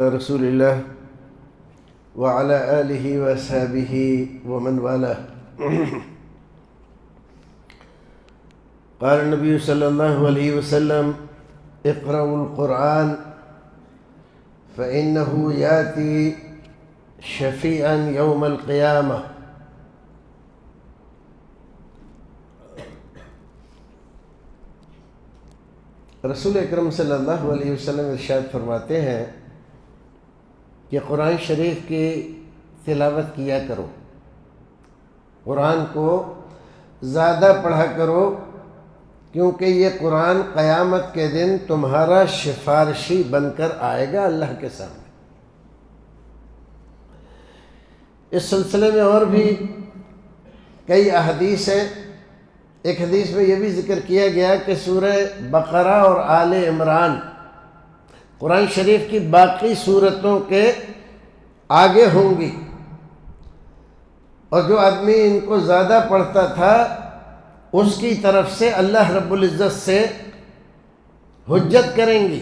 على رسول الله وعلى آله وأصحابه ومن والاه. قال النبي صلى الله عليه وسلم: اقرأوا القرآن فإنه يأتي شفيعا يوم القيامة. رسول اکرم صلی اللہ علیہ وسلم ارشاد فرماتے ہیں کہ قرآن شریف کی تلاوت کیا کرو، قرآن کو زیادہ پڑھا کرو، کیونکہ یہ قرآن قیامت کے دن تمہارا سفارشی بن کر آئے گا اللہ کے سامنے۔ اس سلسلے میں اور بھی کئی احادیث ہیں۔ ایک حدیث میں یہ بھی ذکر کیا گیا کہ سورہ بقرہ اور آل عمران قرآن شریف کی باقی سورتوں کے آگے ہوں گی، اور جو آدمی ان کو زیادہ پڑھتا تھا اس کی طرف سے اللہ رب العزت سے حجت کریں گی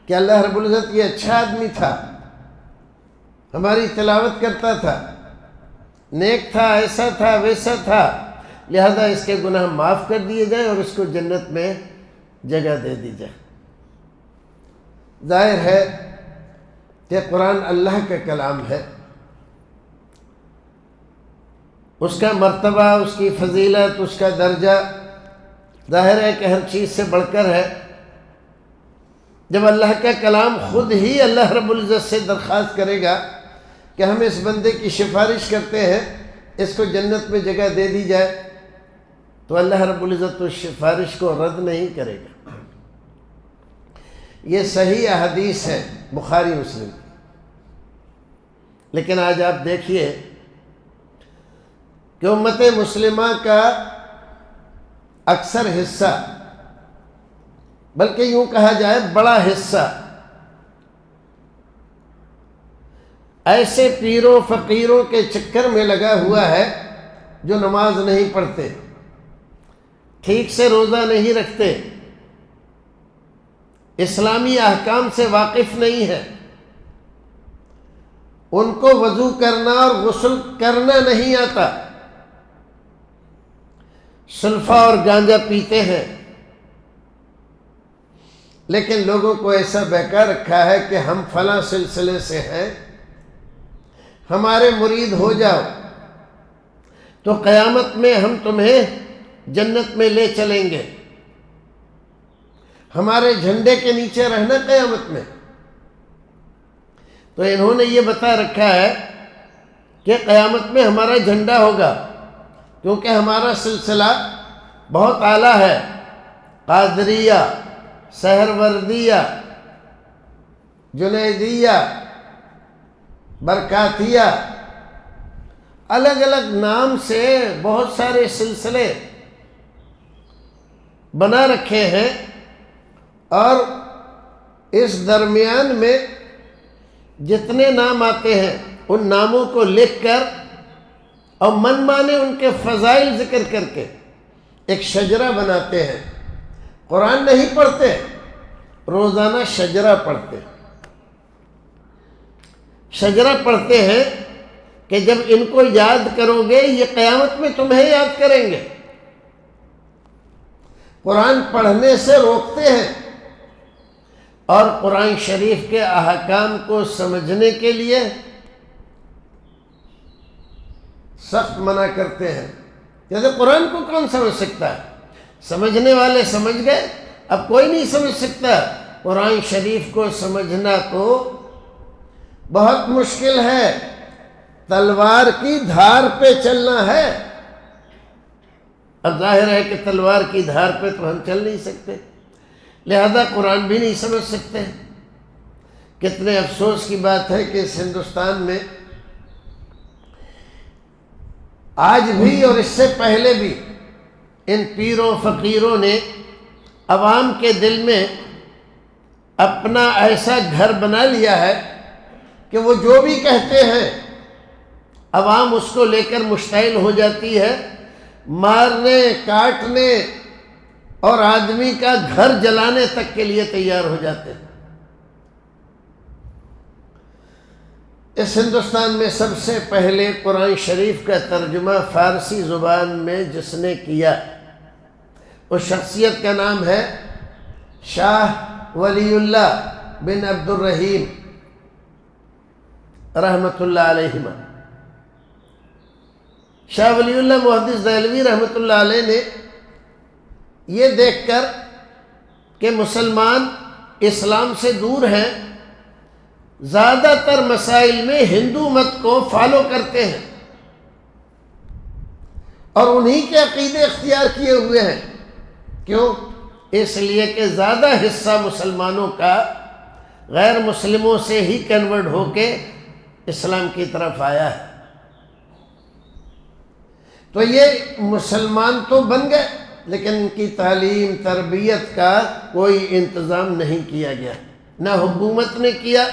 کہ اللہ رب العزت یہ اچھا آدمی تھا، ہماری تلاوت کرتا تھا، نیک تھا، ایسا تھا، ویسا تھا، لہذا اس کے گناہ معاف کر دیے جائیں اور اس کو جنت میں جگہ دے دی جائے۔ ظاہر ہے کہ قرآن اللہ کا کلام ہے، اس کا مرتبہ، اس کی فضیلت، اس کا درجہ ظاہر ہے کہ ہر چیز سے بڑھ کر ہے۔ جب اللہ کا کلام خود ہی اللہ رب العزت سے درخواست کرے گا کہ ہم اس بندے کی سفارش کرتے ہیں، اس کو جنت میں جگہ دے دی جائے، تو اللہ رب العزت اس سفارش کو رد نہیں کرے گا۔ یہ صحیح حدیث ہے بخاری مسلم کی۔ لیکن آج آپ دیکھیے کہ امت مسلمہ کا اکثر حصہ، بلکہ یوں کہا جائے بڑا حصہ، ایسے پیروں فقیروں کے چکر میں لگا ہوا ہے جو نماز نہیں پڑھتے، ٹھیک سے روزہ نہیں رکھتے، اسلامی احکام سے واقف نہیں ہے، ان کو وضو کرنا اور غسل کرنا نہیں آتا، سلفا اور گانجا پیتے ہیں، لیکن لوگوں کو ایسا بہکا رکھا ہے کہ ہم فلاں سلسلے سے ہیں، ہمارے مرید ہو جاؤ تو قیامت میں ہم تمہیں جنت میں لے چلیں گے، ہمارے جھنڈے کے نیچے رہنا قیامت میں۔ تو انہوں نے یہ بتا رکھا ہے کہ قیامت میں ہمارا جھنڈا ہوگا، کیونکہ ہمارا سلسلہ بہت اعلیٰ ہے، قادریہ، سہروردیہ، جنیدیہ، برکاتیہ، الگ الگ نام سے بہت سارے سلسلے بنا رکھے ہیں، اور اس درمیان میں جتنے نام آتے ہیں ان ناموں کو لکھ کر اور من مانے ان کے فضائل ذکر کر کے ایک شجرہ بناتے ہیں۔ قرآن نہیں پڑھتے، روزانہ شجرہ پڑھتے، شجرہ پڑھتے ہیں کہ جب ان کو یاد کرو گے یہ قیامت میں تمہیں یاد کریں گے۔ قرآن پڑھنے سے روکتے ہیں اور قرآن شریف کے احکام کو سمجھنے کے لیے سخت منع کرتے ہیں۔ جیسے قرآن کو کون سمجھ سکتا ہے؟ سمجھنے والے سمجھ گئے، اب کوئی نہیں سمجھ سکتا۔ قرآن شریف کو سمجھنا تو بہت مشکل ہے، تلوار کی دھار پہ چلنا ہے۔ اب ظاہر ہے کہ تلوار کی دھار پہ تو ہم چل نہیں سکتے، لہذا قرآن بھی نہیں سمجھ سکتے۔ کتنے افسوس کی بات ہے کہ اس ہندوستان میں آج بھی اور اس سے پہلے بھی ان پیروں فقیروں نے عوام کے دل میں اپنا ایسا گھر بنا لیا ہے کہ وہ جو بھی کہتے ہیں عوام اس کو لے کر مشتعل ہو جاتی ہے، مارنے، کاٹنے اور آدمی کا گھر جلانے تک کے لیے تیار ہو جاتے ہیں۔ اس ہندوستان میں سب سے پہلے قرآن شریف کا ترجمہ فارسی زبان میں جس نے کیا، اس شخصیت کا نام ہے شاہ ولی اللہ بن عبد الرحیم رحمۃ اللہ علیہ۔ شاہ ولی اللہ محدث دہلوی رحمۃ اللہ علیہ نے یہ دیکھ کر کہ مسلمان اسلام سے دور ہیں، زیادہ تر مسائل میں ہندو مت کو فالو کرتے ہیں اور انہی کے عقیدے اختیار کیے ہوئے ہیں۔ کیوں؟ اس لیے کہ زیادہ حصہ مسلمانوں کا غیر مسلموں سے ہی کنورٹ ہو کے اسلام کی طرف آیا ہے۔ تو یہ مسلمان تو بن گئے لیکن ان کی تعلیم تربیت کا کوئی انتظام نہیں کیا گیا، نہ حکومت نے کیا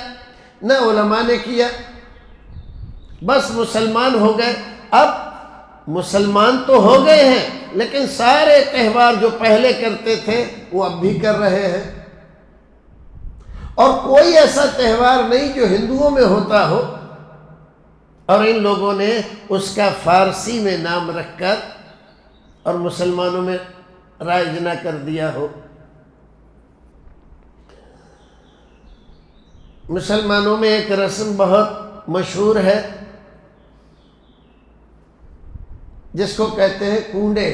نہ علماء نے کیا، بس مسلمان ہو گئے۔ اب مسلمان تو ہو گئے ہیں لیکن سارے تہوار جو پہلے کرتے تھے وہ اب بھی کر رہے ہیں، اور کوئی ایسا تہوار نہیں جو ہندوؤں میں ہوتا ہو اور ان لوگوں نے اس کا فارسی میں نام رکھ کر اور مسلمانوں میں رائج نہ کر دیا ہو۔ مسلمانوں میں ایک رسم بہت مشہور ہے جس کو کہتے ہیں کونڈے،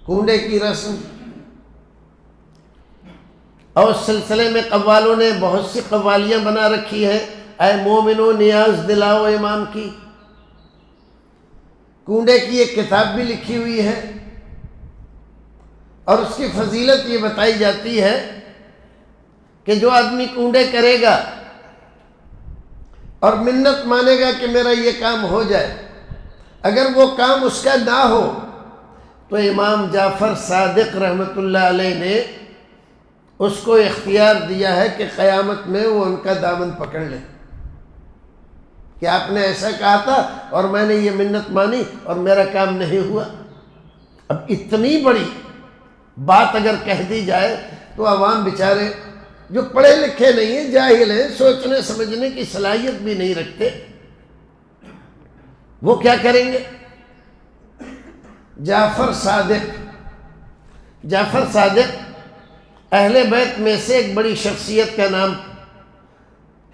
کونڈے کی رسم، اور اس سلسلے میں قوالوں نے بہت سی قوالیاں بنا رکھی ہیں۔ اے مومنو نیاز دلاؤ امام کی، کونڈے کی ایک کتاب بھی لکھی ہوئی ہے، اور اس کی فضیلت یہ بتائی جاتی ہے کہ جو آدمی کونڈے کرے گا اور منت مانے گا کہ میرا یہ کام ہو جائے، اگر وہ کام اس کا نہ ہو تو امام جعفر صادق رحمۃ اللہ علیہ نے اس کو اختیار دیا ہے کہ قیامت میں وہ ان کا دامن پکڑ لے کہ آپ نے ایسا کہا تھا اور میں نے یہ منت مانی اور میرا کام نہیں ہوا۔ اب اتنی بڑی بات اگر کہہ دی جائے تو عوام بیچارے جو پڑھے لکھے نہیں ہیں، جاہل ہیں، سوچنے سمجھنے کی صلاحیت بھی نہیں رکھتے، وہ کیا کریں گے؟ جعفر صادق اہل بیت میں سے ایک بڑی شخصیت کا نام۔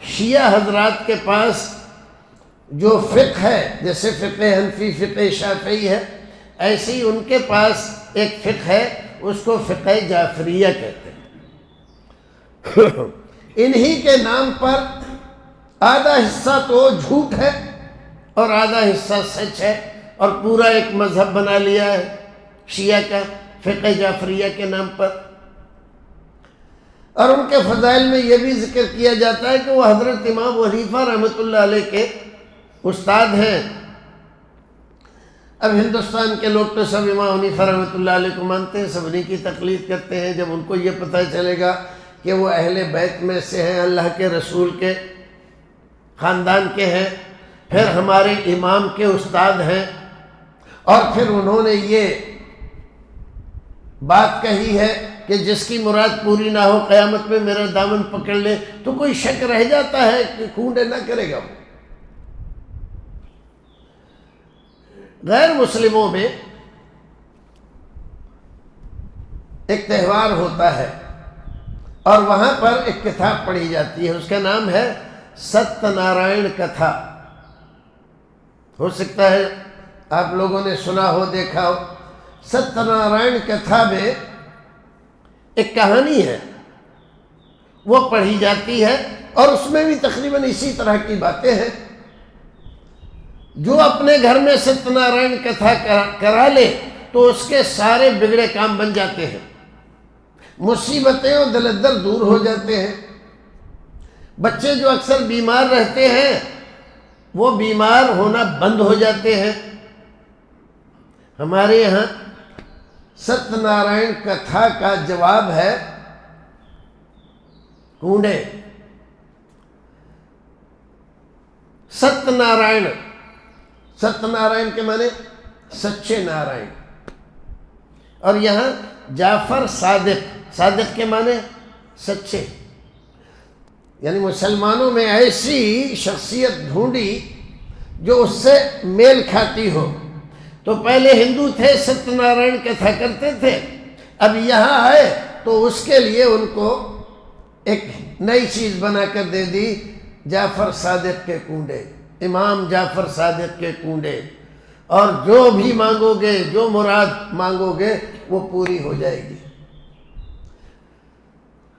شیعہ حضرات کے پاس جو فقہ ہے، جیسے فقہ حنفی، فقہ شافعی ہے، ایسے ہی ان کے پاس ایک فقہ ہے، اس کو فقہ جعفریہ کہتے ہیں۔ انہی کے نام پر آدھا حصہ تو جھوٹ ہے اور آدھا حصہ سچ ہے، اور پورا ایک مذہب بنا لیا ہے شیعہ کا، فقہ جعفریہ کے نام پر۔ اور ان کے فضائل میں یہ بھی ذکر کیا جاتا ہے کہ وہ حضرت امام ابو حنیفہ رحمۃ اللہ علیہ کے استاد ہیں۔ اب ہندوستان کے لوگ تو سب امام حنیفہ رحمۃ اللہ علیہ کو مانتے ہیں، سب انہی کی تقلید کرتے ہیں۔ جب ان کو یہ پتہ چلے گا کہ وہ اہل بیت میں سے ہیں، اللہ کے رسول کے خاندان کے ہیں، پھر ہمارے امام کے استاد ہیں، اور پھر انہوں نے یہ بات کہی ہے کہ جس کی مراد پوری نہ ہو قیامت میں میرا دامن پکڑ لے، تو کوئی شک رہ جاتا ہے کہ کونڈے نہ کرے گا۔ غیر مسلموں میں ایک تہوار ہوتا ہے اور وہاں پر ایک کتاب پڑھی جاتی ہے، اس کا نام ہے ستیہ نارائن کتھا۔ ہو سکتا ہے آپ لوگوں نے سنا ہو، دیکھا ہو۔ ستیہ نارائن کتھا میں ایک کہانی ہے، وہ پڑھی جاتی ہے، اور اس میں بھی تقریباً اسی طرح کی باتیں ہیں۔ جو اپنے گھر میں ستیہ نارائن کتھا کرا لے تو اس کے سارے بگڑے کام بن جاتے ہیں، مصیبتیں اور دلدل دور ہو جاتے ہیں۔ بچے جو اکثر بیمار رہتے ہیں وہ بیمار ہونا بند ہو جاتے ہیں۔ ہمارے یہاں ستیہ نارائن کتھا کا جواب ہے کونڈے۔ ستیہ نارائن، ستیہ نارائن کے معنی سچے نارائن، اور یہاں جعفر صادق، صادق کے معنی سچے۔ یعنی مسلمانوں میں ایسی شخصیت ڈھونڈی جو اس سے میل کھاتی ہو. تو پہلے ہندو تھے، ستیہ نارائن کتھا کرتے تھے، اب یہاں آئے تو اس کے لیے ان کو ایک نئی چیز بنا کر دے دی، جعفر صادق کے کنڈے، امام جعفر صادق کے کنڈے، اور جو بھی مانگو گے، جو مراد مانگو گے وہ پوری ہو جائے گی.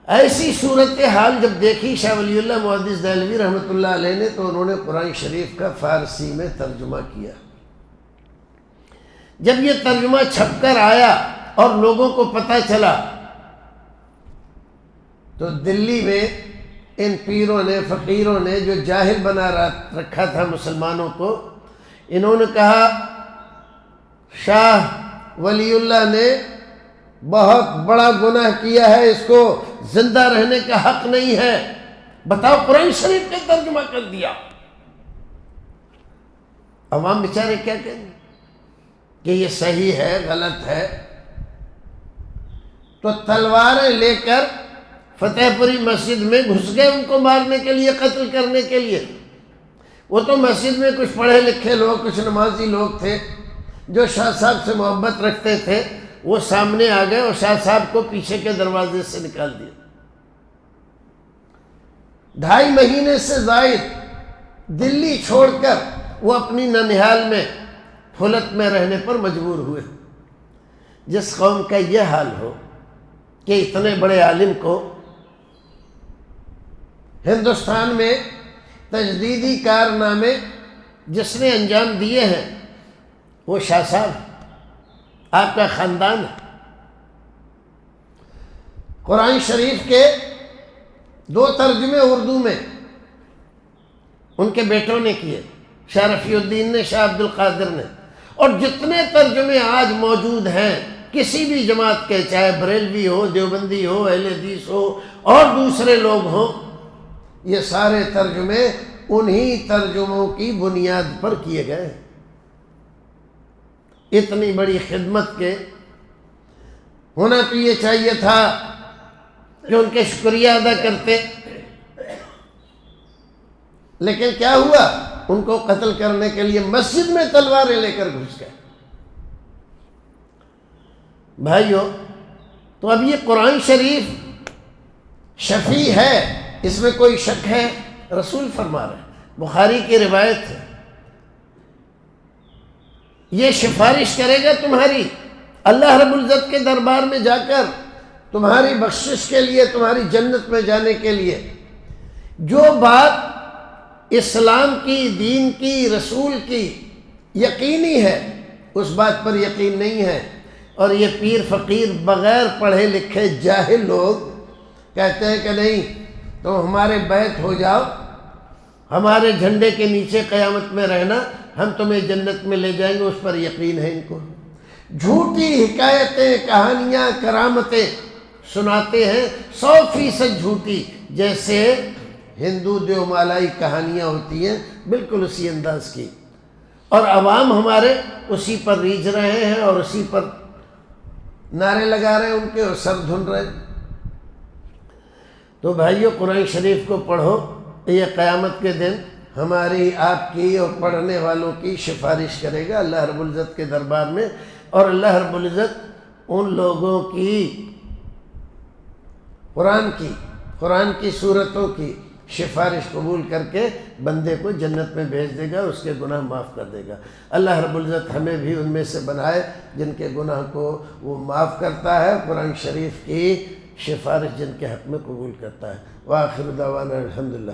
ایسی صورتحال جب دیکھی شاہ ولی اللہ محدث دہلوی رحمۃ اللہ علیہ نے، تو انہوں نے قرآن شریف کا فارسی میں ترجمہ کیا. جب یہ ترجمہ چھپ کر آیا اور لوگوں کو پتہ چلا، تو دلی میں ان پیروں نے، فقیروں نے جو جاہل بنا رکھا تھا مسلمانوں کو، انہوں نے کہا شاہ ولی اللہ نے بہت بڑا گناہ کیا ہے، اس کو زندہ رہنے کا حق نہیں ہے. بتاؤ، قرآن شریف کا ترجمہ کر دیا. عوام بیچارے کیا کہیں کہ یہ صحیح ہے، غلط ہے. تو تلواریں لے کر فتح پوری مسجد میں گھس گئے ان کو مارنے کے لیے، قتل کرنے کے لیے. وہ تو مسجد میں کچھ پڑھے لکھے لوگ، کچھ نمازی لوگ تھے جو شاہ صاحب سے محبت رکھتے تھے، وہ سامنے آ گئے اور شاہ صاحب کو پیچھے کے دروازے سے نکال دیا. 2.5 مہینے سے زائد دلی چھوڑ کر وہ اپنی ننہال میں پھولت میں رہنے پر مجبور ہوئے. جس قوم کا یہ حال ہو کہ اتنے بڑے عالم کو ہندوستان میں تجدیدی کارنامے جس نے انجام دیے ہیں وہ شاہ صاحب، آپ کا خاندان ہے. قرآن شریف کے 2 ترجمے اردو میں ان کے بیٹوں نے کیے، شاہ رفیع الدین نے، شاہ عبد القادر نے. اور جتنے ترجمے آج موجود ہیں کسی بھی جماعت کے، چاہے بریلوی ہو، دیوبندی ہو، اہل حدیث ہو اور دوسرے لوگ ہوں، یہ سارے ترجمے انہی ترجموں کی بنیاد پر کیے گئے. اتنی بڑی خدمت کے ہونا تو یہ چاہیے تھا کہ ان کے شکریہ ادا کرتے، لیکن کیا ہوا؟ ان کو قتل کرنے کے لیے مسجد میں تلواریں لے کر گھس گئے. بھائیو، تو اب یہ قرآن شریف شفیع ہے، اس میں کوئی شک ہے؟ رسول فرما رہے ہیں، بخاری کی روایت ہے، یہ سفارش کرے گا تمہاری اللہ رب العزت کے دربار میں جا کر تمہاری بخشش کے لیے، تمہاری جنت میں جانے کے لیے. جو بات اسلام کی، دین کی، رسول کی یقینی ہے، اس بات پر یقین نہیں ہے. اور یہ پیر فقیر بغیر پڑھے لکھے جاہل لوگ کہتے ہیں کہ نہیں، تم ہمارے بیعت ہو جاؤ، ہمارے جھنڈے کے نیچے قیامت میں رہنا، ہم تمہیں جنت میں لے جائیں گے. اس پر یقین ہے ان کو. جھوٹی حکایتیں، کہانیاں، کرامتیں سناتے ہیں، 100% جھوٹی، جیسے ہندو دیومالائی کہانیاں ہوتی ہیں، بالکل اسی انداز کی. اور عوام ہمارے اسی پر ریجھ رہے ہیں اور اسی پر نعرے لگا رہے ہیں ان کے، اور سر دھن رہے ہیں. تو بھائیو، قرآن شریف کو پڑھو، یہ قیامت کے دن ہماری، آپ کی اور پڑھنے والوں کی سفارش کرے گا اللہ رب العزت کے دربار میں. اور اللہ رب العزت ان لوگوں کی قرآن کی صورتوں کی سفارش قبول کر کے بندے کو جنت میں بھیج دے گا، اس کے گناہ معاف کر دے گا. اللہ رب العزت ہمیں بھی ان میں سے بنائے جن کے گناہ کو وہ معاف کرتا ہے، قرآن شریف کی سفارش جن کے حق میں قبول کرتا ہے. وآخر دعوانا الحمدللہ.